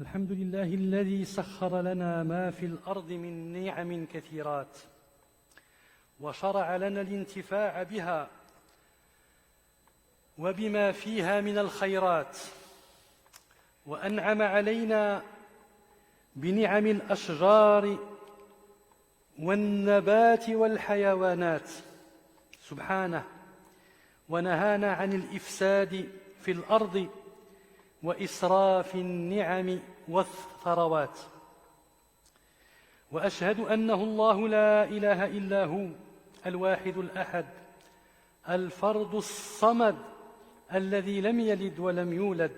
الحمد لله الذي سخر لنا ما في الأرض من نعم كثيرات وشرع لنا الانتفاع بها وبما فيها من الخيرات، وأنعم علينا بنعم الأشجار والنبات والحيوانات سبحانه، ونهانا عن الإفساد في الأرض وإسراف النعم والثروات. وأشهد أنه الله لا إله إلا هو الواحد الأحد الفرد الصمد الذي لم يلد ولم يولد،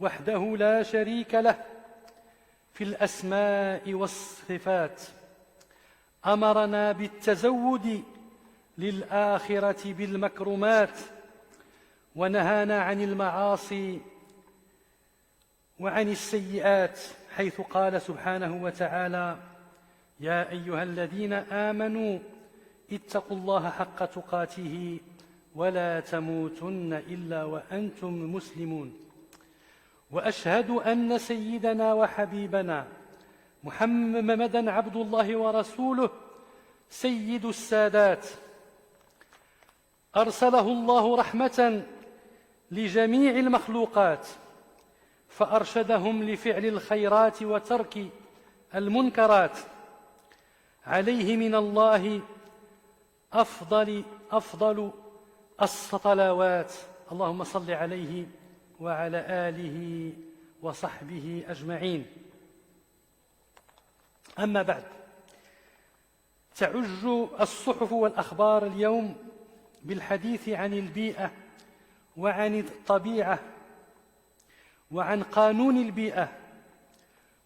وحده لا شريك له في الأسماء والصفات. أمرنا بالتزود للآخرة بالمكرمات، ونهانا عن المعاصي وعن السيئات، حيث قال سبحانه وتعالى: يا أيها الذين آمنوا اتقوا الله حق تقاته ولا تموتن إلا وأنتم مسلمون. وأشهد أن سيدنا وحبيبنا محمدًا عبد الله ورسوله سيد السادات، أرسله الله رحمة لجميع المخلوقات، فأرشدهم لفعل الخيرات وترك المنكرات. عليه من الله أفضل الصلوات، اللهم صل عليه وعلى آله وصحبه أجمعين. أما بعد، تعج الصحف والأخبار اليوم بالحديث عن البيئة وعن الطبيعة وعن قانون البيئة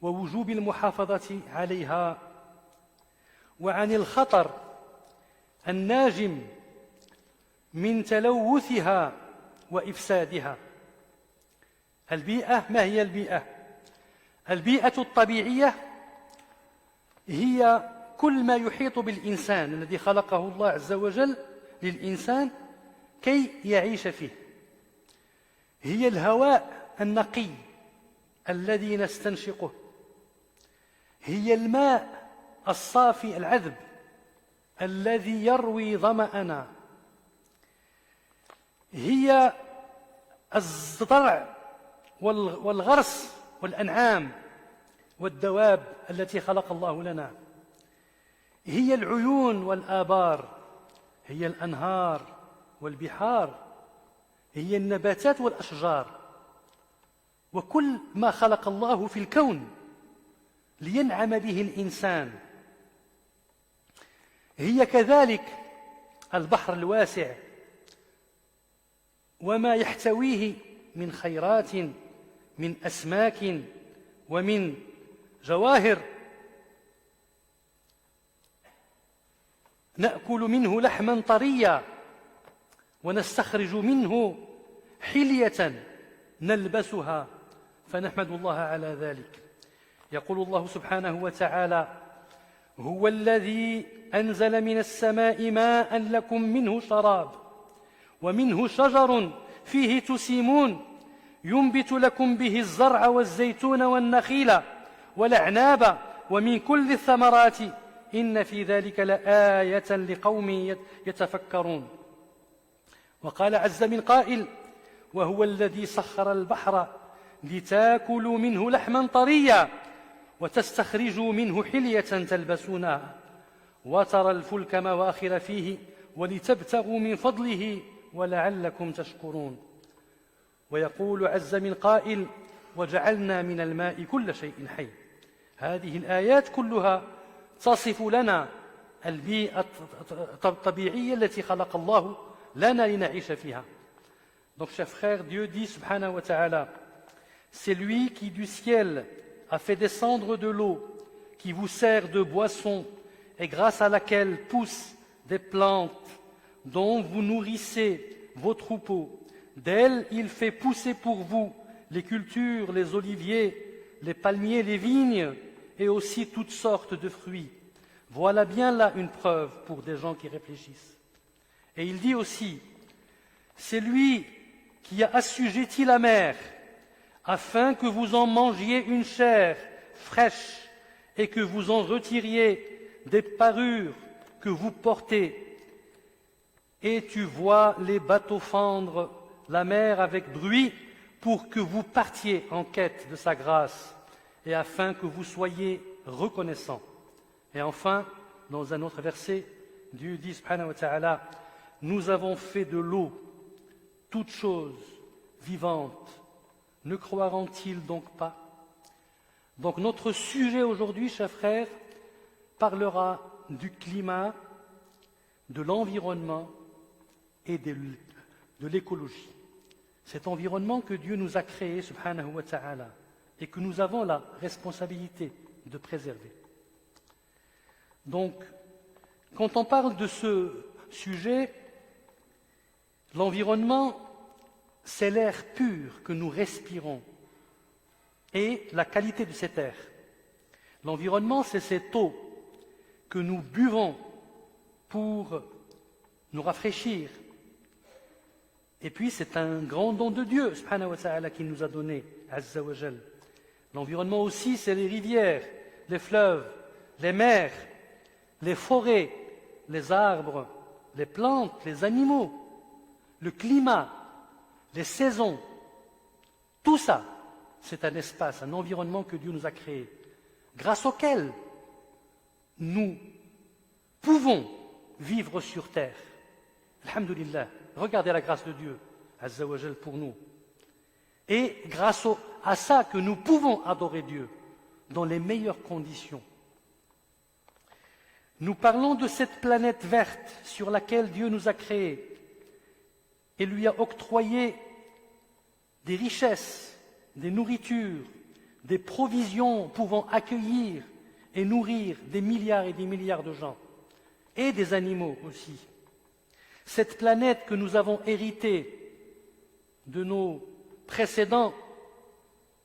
ووجوب المحافظة عليها، وعن الخطر الناجم من تلوثها وإفسادها. البيئة، ما هي البيئة؟ البيئة الطبيعية هي كل ما يحيط بالإنسان الذي خلقه الله عز وجل للإنسان كي يعيش فيه. هي الهواء النقي الذي نستنشقه، هي الماء الصافي العذب الذي يروي ظمأنا، هي الزرع والغرس والأنعام والدواب التي خلق الله لنا، هي العيون والآبار، هي الأنهار والبحار، هي النباتات والأشجار، وكل ما خلق الله في الكون لينعم به الإنسان. هي كذلك البحر الواسع وما يحتويه من خيرات، من أسماك ومن جواهر نأكل منه لحما طريا، ونستخرج منه حلية نلبسها، فنحمد الله على ذلك. يقول الله سبحانه وتعالى: هو الذي أنزل من السماء ماء لكم منه شراب ومنه شجر فيه تسيمون ينبت لكم به الزرع والزيتون والنخيل والأعناب ومن كل الثمرات إن في ذلك لآية لقوم يتفكرون. وقال عز من قائل: وهو الذي سخر البحر لتاكلوا منه لحما طريا وتستخرجوا منه حلية تلبسونها وترى الفلك مواخر فيه ولتبتغوا من فضله ولعلكم تشكرون. ويقول عز من قائل: وجعلنا من الماء كل شيء حي. هذه الآيات كلها تصف لنا البيئة الطبيعية التي خلق الله لنا لنعيش فيها. Donc, chers frères, Dieu dit, subhanahu wa ta'ala: c'est lui qui du ciel a fait descendre de l'eau, qui vous sert de boisson et grâce à laquelle poussent des plantes dont vous nourrissez vos troupeaux. D'elle, il fait pousser pour vous les cultures, les oliviers, les palmiers, les vignes et aussi toutes sortes de fruits. Voilà bien là une preuve pour des gens qui réfléchissent. Et il dit aussi: c'est lui qui a assujetti la mer afin que vous en mangiez une chair fraîche et que vous en retiriez des parures que vous portez. Et tu vois les bateaux fendre la mer avec bruit pour que vous partiez en quête de sa grâce et afin que vous soyez reconnaissants. Et enfin, dans un autre verset, Dieu dit subhanahu wa ta'ala, nous avons fait de l'eau toute chose vivante. Ne croiront-ils donc pas? Donc notre sujet aujourd'hui, chers frères, parlera du climat, de l'environnement et de l'écologie. Cet environnement que Dieu nous a créé, subhanahu wa ta'ala, et que nous avons la responsabilité de préserver. Donc, quand on parle de ce sujet, l'environnement, c'est l'air pur que nous respirons et la qualité de cet air. L'environnement, c'est cette eau que nous buvons pour nous rafraîchir. Et puis, c'est un grand don de Dieu, subhanahu wa ta'ala, qu'il nous a donné, azza wa jal. L'environnement aussi, c'est les rivières, les fleuves, les mers, les forêts, les arbres, les plantes, les animaux, le climat, les saisons. Tout ça, c'est un espace, un environnement que Dieu nous a créé, grâce auquel nous pouvons vivre sur terre. Alhamdulillah, regardez la grâce de Dieu, azza wa jal, pour nous. Et grâce à ça que nous pouvons adorer Dieu dans les meilleures conditions. Nous parlons de cette planète verte sur laquelle Dieu nous a créés et lui a octroyé des richesses, des nourritures, des provisions pouvant accueillir et nourrir des milliards et des milliards de gens, et des animaux aussi. Cette planète que nous avons héritée de nos précédents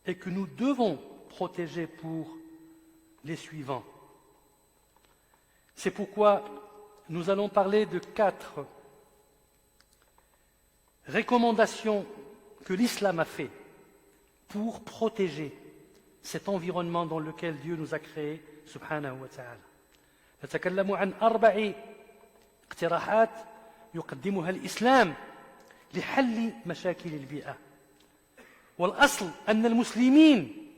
et que nous devons protéger pour les suivants. C'est pourquoi nous allons parler de 4 recommandations que l'islam a fait pour protéger cet environnement dans lequel Dieu nous a créés, subhanahu wa ta'ala. نتكلم عن 4 اقتراحات يقدمها الإسلام لحل مشاكل البيئة. والأصل أن المسلمين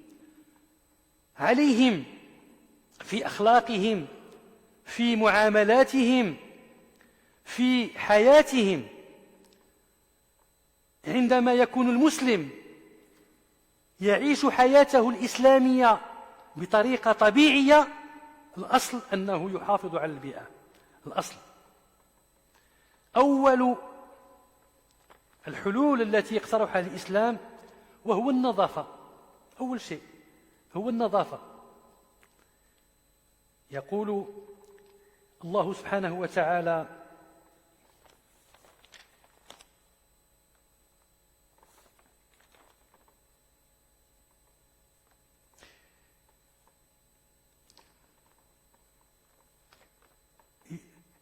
عليهم في أخلاقهم، في معاملاتهم، في حياتهم، عندما يكون المسلم يعيش حياته الإسلامية بطريقة طبيعية، الأصل أنه يحافظ على البيئة. الأصل أول الحلول التي يقترحها الإسلام وهو النظافة. أول شيء هو النظافة. يقول الله سبحانه وتعالى: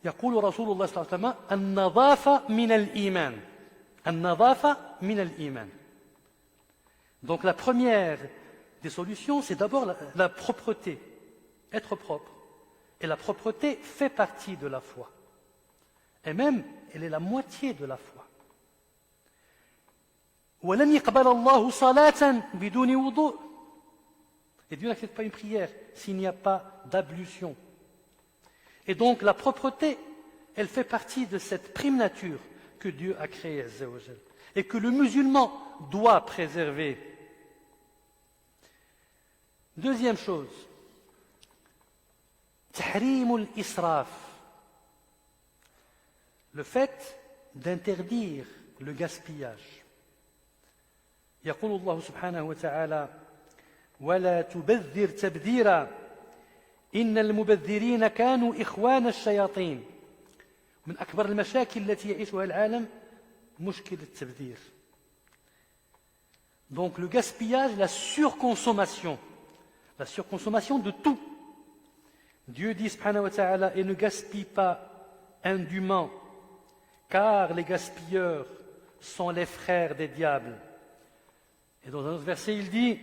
يقول رسول الله صلى الله عليه وسلم: النظافة من الإيمان. النظافة من الإيمان. Donc la première des solutions, c'est d'abord la propreté, être propre. Et la propreté fait partie de la foi. Et même, elle est la moitié de la foi. وَلَنْ يَقْبَلَ اللَّهُ صَلَاةً بِدُونِ وُضُوءٍ. Et Dieu n'accepte pas une prière s'il n'y a pas d'ablution. Et donc la propreté, elle fait partie de cette prime nature que Dieu a créée, azza wa jal, et que le musulman doit préserver. Deuxième chose, tahrim al-israf, le fait d'interdire le gaspillage. يقول الله سبحانه وتعالى: ولا تبذر تبذيرا إن المبذرين كانوا إخوان الشياطين. من أكبر المشاكل التي يعيشها العالم مشكلة التبذير. Donc le gaspillage, la surconsommation de tout. Dieu dit subhanahu wa ta'ala: et ne gaspille pas indûment, car les gaspilleurs sont les frères des diables. Et dans un autre verset, il dit,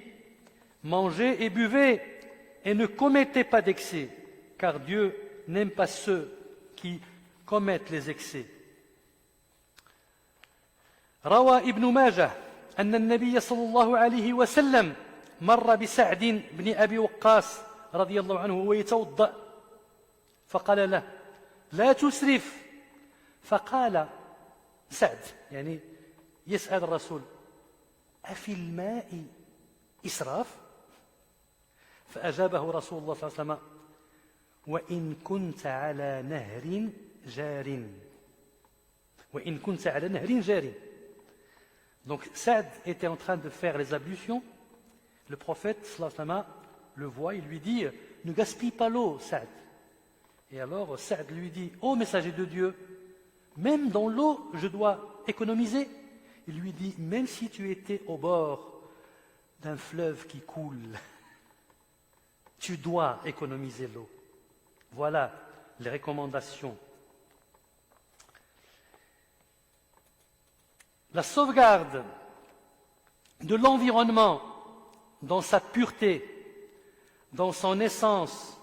mangez et buvez et ne commettez pas d'excès, car Dieu n'aime pas ceux qui commettent les excès. روى ابن ماجه أن النبي صلى الله عليه وسلم مر بسعد بن أبي وقاص رضي الله عنه وهو يتوضأ فقال له لا تسرف فقال سعد يعني يسأل الرسول أفي الماء إسراف فأجابه رسول الله صلى الله عليه وسلم وإن كنت على نهر جار وإن كنت على نهر جار. Donc Saad était en train de faire les ablutions. Le prophète sallallahu alayhi wa sallam le voit, il lui dit ne gaspille pas l'eau, Saad. Et alors Saad lui dit ô messager de Dieu, même dans l'eau je dois économiser. Il lui dit même si tu étais au bord d'un fleuve qui coule, tu dois économiser l'eau. Voilà les recommandations. La sauvegarde de l'environnement dans sa pureté, dans son essence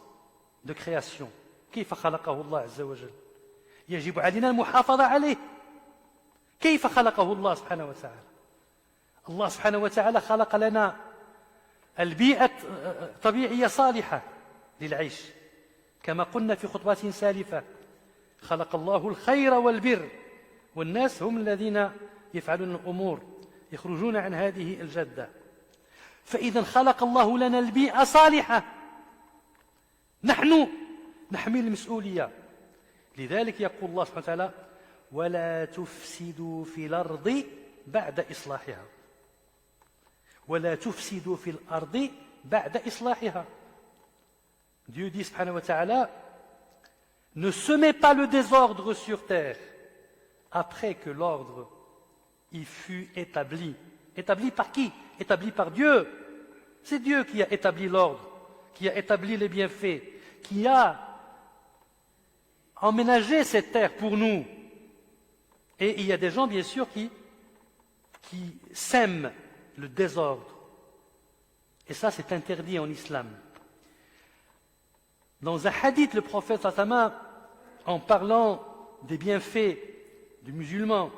de création. كيف خلقه الله عز وجل؟ يجب علينا المحافظة عليه. كيف خلقه الله سبحانه وتعالى؟ الله سبحانه وتعالى خلق لنا البيئة طبيعية صالحة للعيش. كما قلنا في خطبات سالفة خلق الله الخير والبر والناس هم الذين يفعلون الأمور يخرجون عن هذه الجدة. فإذا خلق الله لنا البيئة صالحة نحن نحمل المسؤولية. لذلك يقول الله سبحانه وتعالى ولا تفسدوا في الأرض بعد إصلاحها ولا تفسدوا في الأرض بعد إصلاحها. Dieu dit subhanahu wa ta'ala ne semez pas le désordre sur terre après que l'ordre y fut établi. Établi par qui? Établi par Dieu. C'est Dieu qui a établi l'ordre, qui a établi les bienfaits, qui a emménagé cette terre pour nous. Et il y a des gens, bien sûr, qui sèment le désordre. Et ça, c'est interdit en islam. Dans un hadith, le prophète sallallahu en parlant des bienfaits du musulman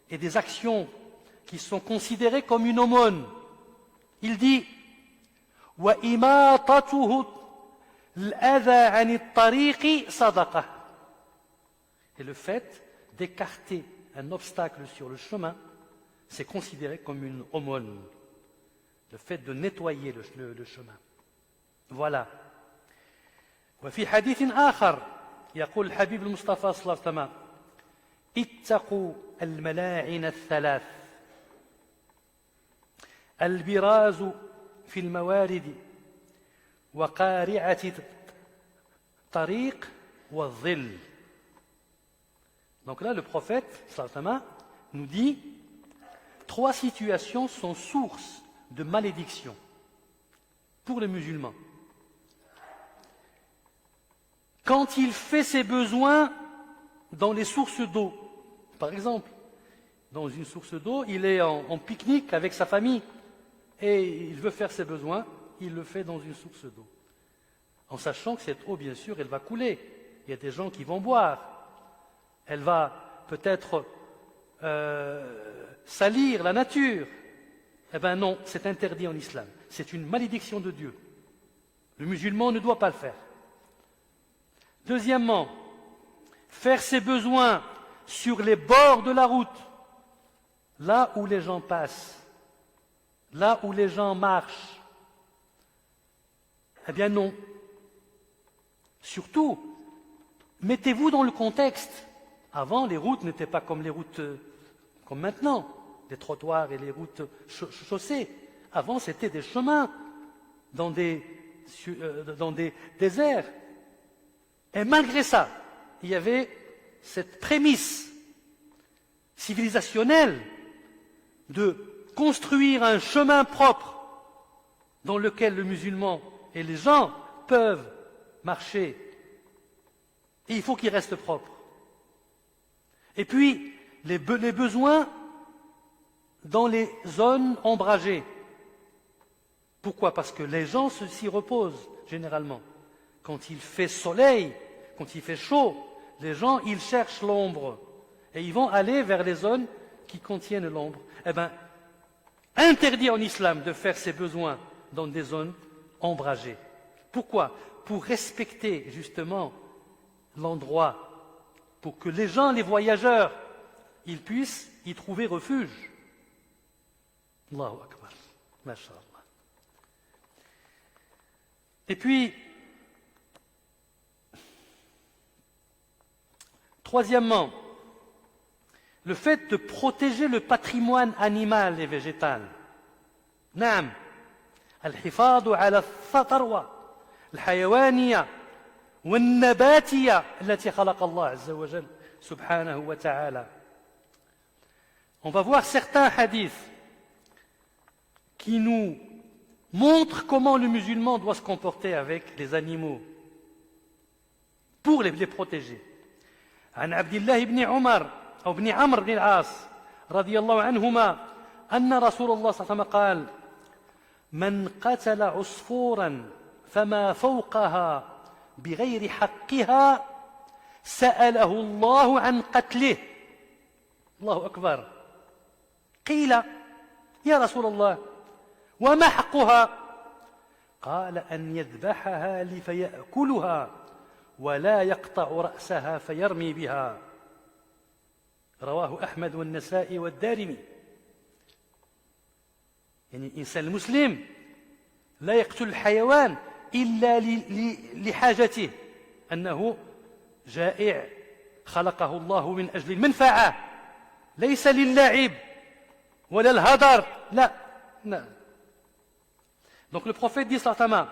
et des actions qui sont considérées comme une aumône, il dit wa imatatuhu al-adha 'an at-tariqi sadaqah. Et le fait d'écarter un obstacle sur le chemin, c'est considéré comme une aumône. Le fait de nettoyer le chemin. Voilà. وفي حديث آخر يقول الحبيب المصطفى صلى الله عليه وسلم اتقوا الملاعن الثلاث البراز في الموارد وقارعة طريق والظل. Donc là, le prophète sallallahu alayhi wa sallam nous dit 3 situations sont source de malédiction pour les musulmans. Quand il fait ses besoins dans les sources d'eau, par exemple, dans une source d'eau, il est en pique-nique avec sa famille et il veut faire ses besoins, il le fait dans une source d'eau. En sachant que cette eau, bien sûr, elle va couler. Il y a des gens qui vont boire. Elle va peut-être salir la nature. Eh bien non, c'est interdit en islam. C'est une malédiction de Dieu. Le musulman ne doit pas le faire. Deuxièmement, faire ses besoins sur les bords de la route, là où les gens passent, là où les gens marchent. Eh bien non. Surtout, mettez-vous dans le contexte. Avant, les routes n'étaient pas comme les routes comme maintenant, les trottoirs et les routes chaussées. Avant, c'était des chemins dans des déserts. Et malgré ça, il y avait cette prémisse civilisationnelle de construire un chemin propre dans lequel le musulman et les gens peuvent marcher. Et il faut qu'il reste propre. Et puis, les besoins dans les zones ombragées. Pourquoi? Parce que les gens s'y reposent généralement. Quand il fait soleil, quand il fait chaud, les gens ils cherchent l'ombre et ils vont aller vers les zones qui contiennent l'ombre. Eh bien, interdit en islam de faire ses besoins dans des zones ombragées. Pourquoi? Pour respecter justement l'endroit, pour que les gens, les voyageurs, ils puissent y trouver refuge. Allahu Akbar, Masha'Allah. Et puis, troisièmement, le fait de protéger le patrimoine animal et végétal. نعم الحفاظ على الثروة الحيوانية والنباتية التي خلق الله عز وجل سبحانه وتعالى. On va voir certains hadiths qui nous montrent comment le musulman doit se comporter avec les animaux pour les protéger. عن عبد الله بن عمر أو بن عمرو بن العاص رضي الله عنهما أن رسول الله صلى الله عليه وسلم قال: من قتل عصفورا فما فوقها بغير حقها سأله الله عن قتله. الله أكبر. قيل: يا رسول الله وما حقها؟ قال: أن يذبحها فيأكلها ولا يقطع رأسها فيرمي بها. رواه أحمد والنسائي والدارمي. يعني الإنسان المسلم لا يقتل الحيوان إلا لحاجته، أنه جائع خلقه الله من أجل المنفعة، ليس للعب ولا الهدر، لا. Donc le prophète dit certainement,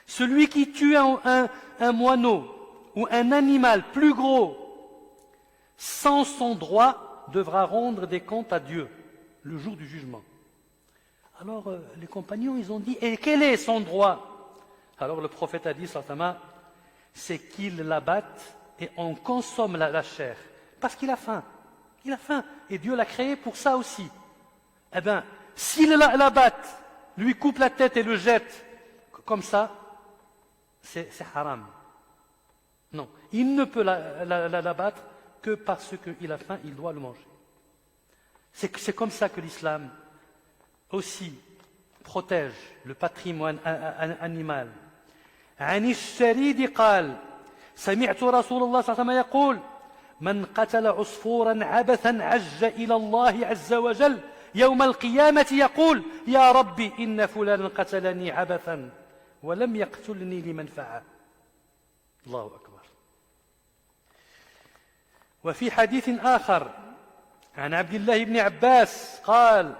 celui qui tue un moineau ou un animal plus gros sans son droit devra rendre des comptes à Dieu le jour du jugement. Alors les compagnons ils ont dit, et quel est son droit? Alors le prophète a dit certainement, c'est qu'il l'abatte et on consomme la chair parce qu'il a faim. Il a faim et Dieu l'a créé pour ça aussi. Eh bien, s'il l'abatte, lui coupe la tête et le jette comme ça, c'est haram. Non, il ne peut l'abattre que parce qu'il a faim, il doit le manger. C'est comme ça que l'islam aussi protège le patrimoine animal. عن الشريد قال: سمعت رسول الله صلى الله عليه وسلم يقول: من قتل عصفورا عبثا عج إلى الله عز وجل يوم القيامة يقول: يا ربي إن فلانا قتلني عبثا ولم يقتلني لمنفعة. الله أكبر. وفي حديث آخر عن عبد الله بن عباس قال: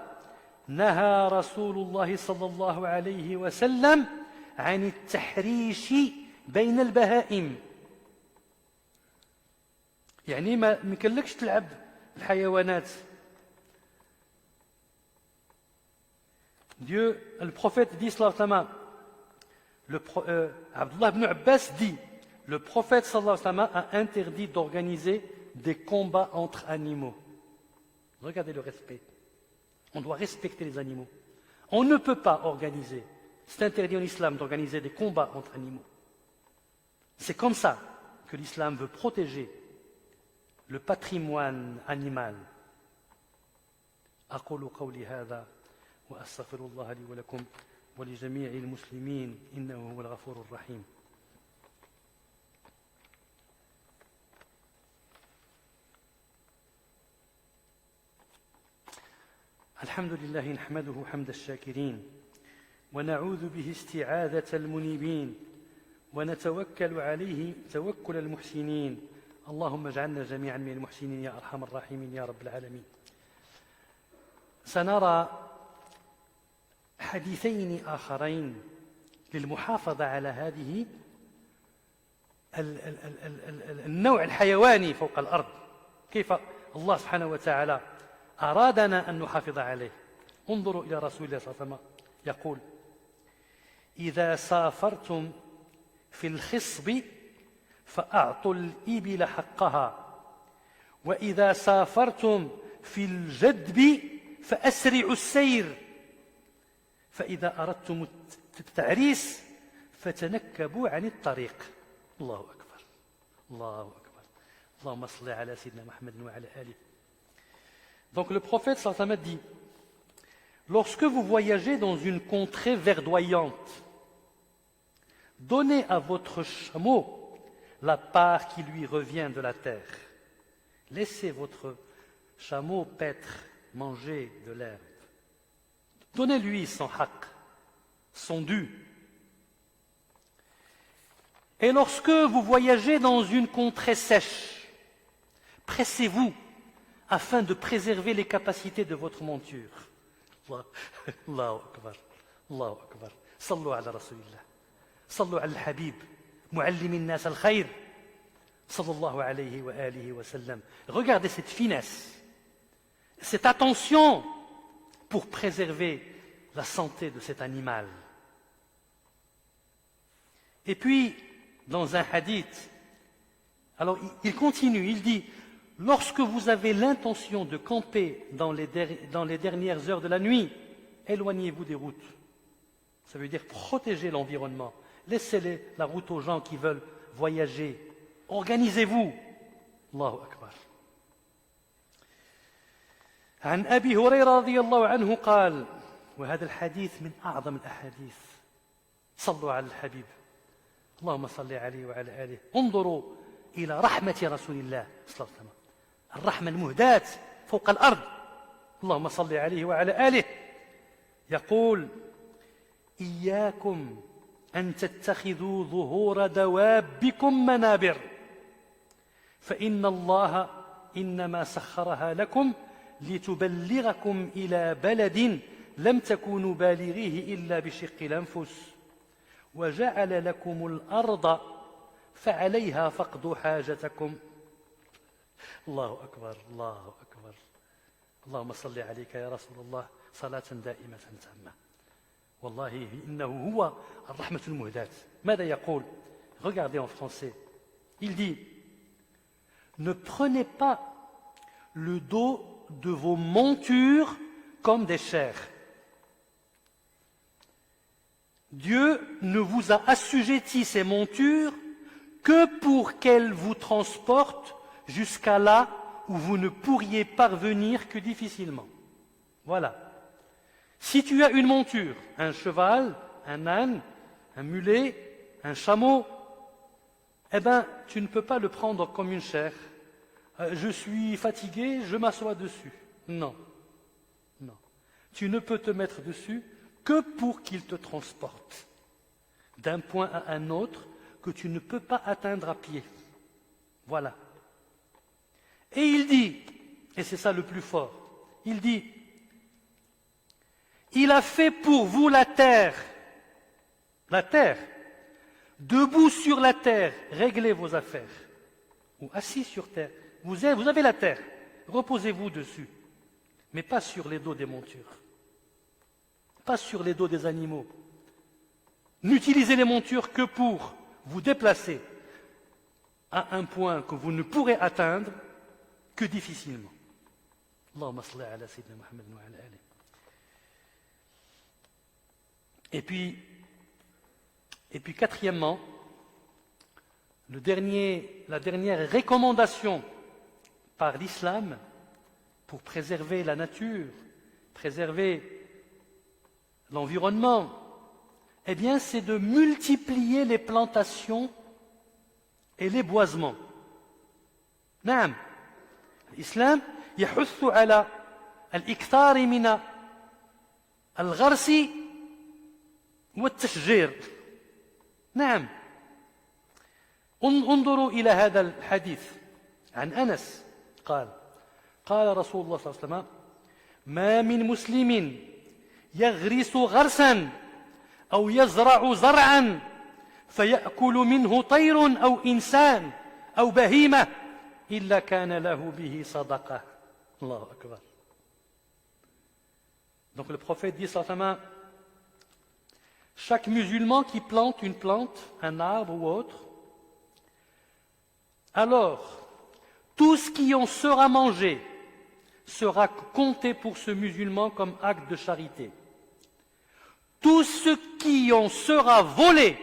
نهى رسول الله صلى الله عليه وسلم عن التحريش بين البهائم. يعني ما يمكنلكش تلعب الحيوانات. Dieu, le prophète dit sallallahu Abdullah ibn Abbas dit, le prophète sallallahu alayhi wa sallam a interdit d'organiser des combats entre animaux. Regardez le respect. On doit respecter les animaux. On ne peut pas organiser, c'est interdit en islam d'organiser des combats entre animaux. C'est comme ça que l'islam veut protéger le patrimoine animal. أقول قولي هذا وأستغفر الله لي ولكم ولجميع المسلمين إنه هو الغفور الرحيم. الحمد لله نحمده حمد الشاكرين ونعوذ به استعاذة المنيبين ونتوكل عليه توكل المحسنين. اللهم اجعلنا جميعا من المحسنين يا أرحم الراحمين يا رب العالمين. سنرى حديثين آخرين للمحافظة على هذه النوع الحيواني فوق الأرض، كيف الله سبحانه وتعالى أرادنا أن نحافظ عليه. انظروا إلى رسول الله صلى الله عليه وسلم يقول: إذا سافرتم في الخصب فأعطوا الإبل حقها، وإذا سافرتم في الجدب فأسرعوا السير فإذا أردتم التعريس فتنكبوا عن الطريق. الله أكبر الله أكبر اللهم صل على سيدنا محمد وعلى آله. Donc le prophète sallallahu alayhi wa sallam dit: lorsque vous voyagez dans une contrée verdoyante, donnez à votre chameau la part qui lui revient de la terre. Laissez votre chameau paître, manger de l'herbe. Donnez-lui son haqq, son dû. Et lorsque vous voyagez dans une contrée sèche, pressez-vous afin de préserver les capacités de votre monture. Allahu Akbar, Allahu Akbar. Sallu ala Rasulillah. Sallu ala al-Habib, muallim an-nas al-khayr. Sallallahu alayhi wa alihi wa sallam. Regardez cette finesse, cette attention pour préserver la santé de cet animal. Et puis, dans un hadith, alors il continue, il dit: lorsque vous avez l'intention de camper dans les dernières heures de la nuit, éloignez-vous des routes. Ça veut dire protéger l'environnement. Laissez la route aux gens qui veulent voyager. Organisez-vous. Allahu Akbar. عن أبي هريرة رضي الله عنه قال، وهذا الحديث من أعظم الأحاديث. صلوا على الحبيب اللهم صل عليه وعلى آله. انظروا إلى رحمة رسول الله صلى الله عليه وسلم، الرحمة المهداة فوق الأرض. اللهم صل عليه وعلى آله. يقول: إياكم أن تتخذوا ظهور دوابكم منابر، فإن الله إنما سخرها لكم لتبلغكم إلى بلد لم تكونوا بالغيه إلا بشق الأنفس، وجعل لكم الأرض فعليها فقدوا حاجتكم. الله أكبر الله أكبر. اللهم صل عليك يا رسول الله صلاة دائمة تامة. والله إنه هو الرحمة المهداة. ماذا يقول؟ Regardez en français. Il dit: ne prenez pas le dos de vos montures comme des chairs. Dieu ne vous a assujetti ces montures que pour qu'elles vous transportent jusqu'à là où vous ne pourriez parvenir que difficilement. Voilà. Si tu as une monture, un cheval, un âne, un mulet, un chameau, eh bien, tu ne peux pas le prendre comme une chair. Je suis fatigué, je m'assois dessus. Non, non. Tu ne peux te mettre dessus que pour qu'il te transporte d'un point à un autre que tu ne peux pas atteindre à pied. Voilà. Et il dit, et c'est ça le plus fort, il dit: il a fait pour vous la terre, debout sur la terre, réglez vos affaires, ou assis sur terre. Vous avez la terre, reposez-vous dessus, mais pas sur les dos des montures, pas sur les dos des animaux. N'utilisez les montures que pour vous déplacer à un point que vous ne pourrez atteindre que difficilement. Allahumma salli ala sayyidina Muhammad wa ala alihi. Et puis quatrièmement, la dernière recommandation par l'islam pour préserver la nature, préserver l'environnement, eh bien, c'est de multiplier les plantations et les boisements. نعم، الإسلام يحث على الإكثار من الغرس والتشجير. نعم. انظروا إلى هذا الحديث عن أنس قال رسول الله صلى الله عليه وسلم: ما من مسلم يغرس غرسا أو يزرع زرعا فيأكل منه طير أو إنسان أو بهيمة إلا كان له به صدقة. الله أكبر. Donc le prophète dit sallallahu alayhi wa sallam: chaque musulman qui plante une plante, un arbre ou autre, alors tout ce qui en sera mangé, sera compté pour ce musulman comme acte de charité. Tout ce qui en sera volé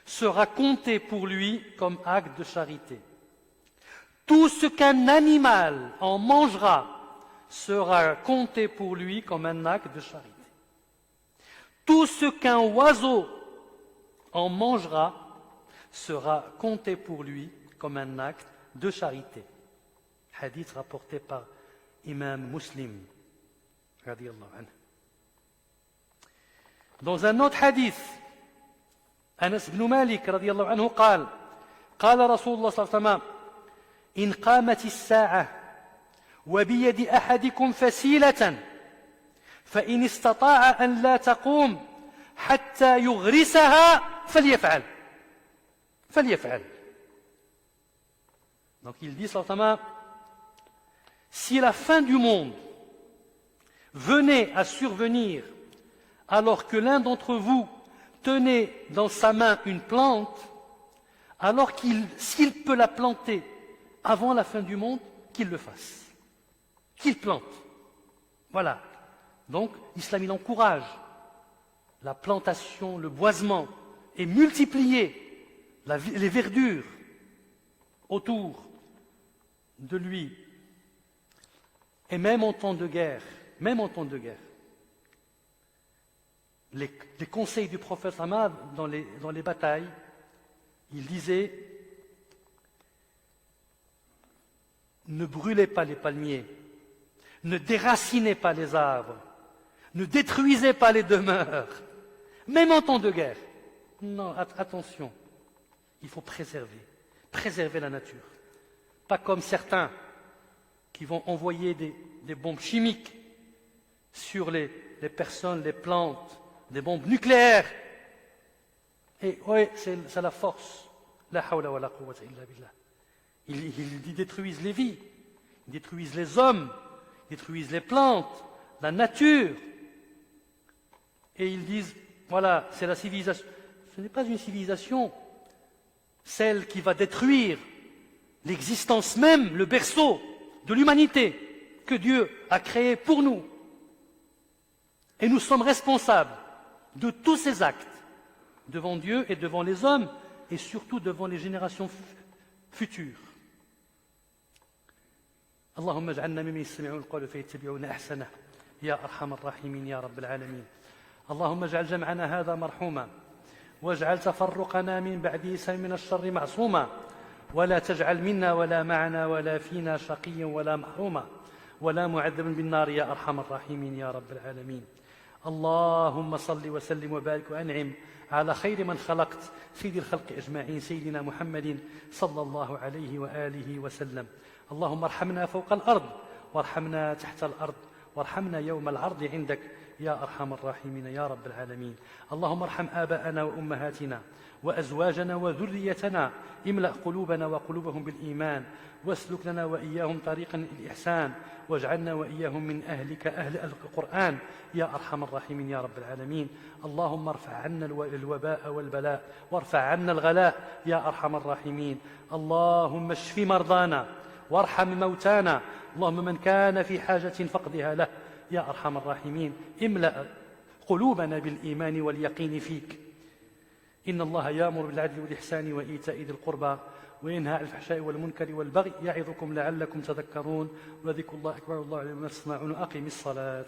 sera compté pour lui comme acte de charité. Tout ce qu'un animal en mangera sera compté pour lui comme un acte de charité. Tout ce qu'un oiseau en mangera sera compté pour lui comme un acte de charité. Hadith rapporté par Imam Muslim, radiyallahu anhu. Dans un autre hadith, Anas ibn Malik radiyallahu anhu قال قال رسول الله صلى الله عليه وسلم إن قامت الساعة وبيد أحدكم فسيلة فإن استطاع أن لا تقوم حتى يغرسها فليفعل. Donc il dit sallallahu alayhi wa sallam, si la fin du monde venait à survenir alors que l'un d'entre vous tenait dans sa main une plante, alors s'il peut la planter avant la fin du monde, qu'il le fasse. Qu'il plante. Voilà. Donc, l'islam, il encourage la plantation, le boisement, et multiplier les verdures autour de lui. Et même en temps de guerre, les conseils du prophète Muhammad dans les batailles, il disait: ne brûlez pas les palmiers, ne déracinez pas les arbres, ne détruisez pas les demeures, même en temps de guerre. Non, attention, il faut préserver la nature. Pas comme certains qui vont envoyer des bombes chimiques sur les personnes, les plantes, des bombes nucléaires. Et oui, c'est la force. La hawla wa la quwwata illa billah. Ils détruisent les vies, ils détruisent les hommes, ils détruisent les plantes, la nature. Et ils disent, voilà, c'est la civilisation. Ce n'est pas une civilisation, celle qui va détruire l'existence même, le berceau de l'humanité que Dieu a créé pour nous. Et nous sommes responsables de tous ces actes devant Dieu et devant les hommes et surtout devant les générations futures. اللهم اجعلنا ممن يستمعون القول فيتبعون احسنه يا ارحم الراحمين يا رب العالمين. اللهم اجعل جمعنا هذا مرحوما واجعل تفرقنا من بعده سلما من الشر معصوما ولا تجعل منا ولا معنا ولا فينا شقيا ولا محروما ولا معذبا بالنار يا ارحم الراحمين يا رب العالمين. اللهم صل وسلم وبارك وانعم على خير من خلقت سيد الخلق اجمعين سيدنا محمد صلى الله عليه واله وسلم. اللهم ارحمنا فوق الأرض وارحمنا تحت الأرض وارحمنا يوم العرض عندك يا أرحم الراحمين يا رب العالمين. اللهم ارحم آباءنا وأمهاتنا وأزواجنا وذريتنا املأ قلوبنا وقلوبهم بالإيمان واسلك لنا وإياهم طريقا الإحسان واجعلنا وإياهم من أهلك أهل القرآن يا أرحم الراحمين يا رب العالمين. اللهم ارفع عنا الوباء والبلاء وارفع عنا الغلاء يا أرحم الراحمين. اللهم اشف مرضانا وارحم موتانا. اللهم من كان في حاجة فاقضها له يا أرحم الراحمين. املأ قلوبنا بالإيمان واليقين فيك. إن الله يأمر بالعدل والإحسان وإيتاء ذي القربى وينهى عن الفحشاء والمنكر والبغي يعظكم لعلكم تذكرون. وذكر الله أكبر الله على ما تصنعون. أقم الصلاة.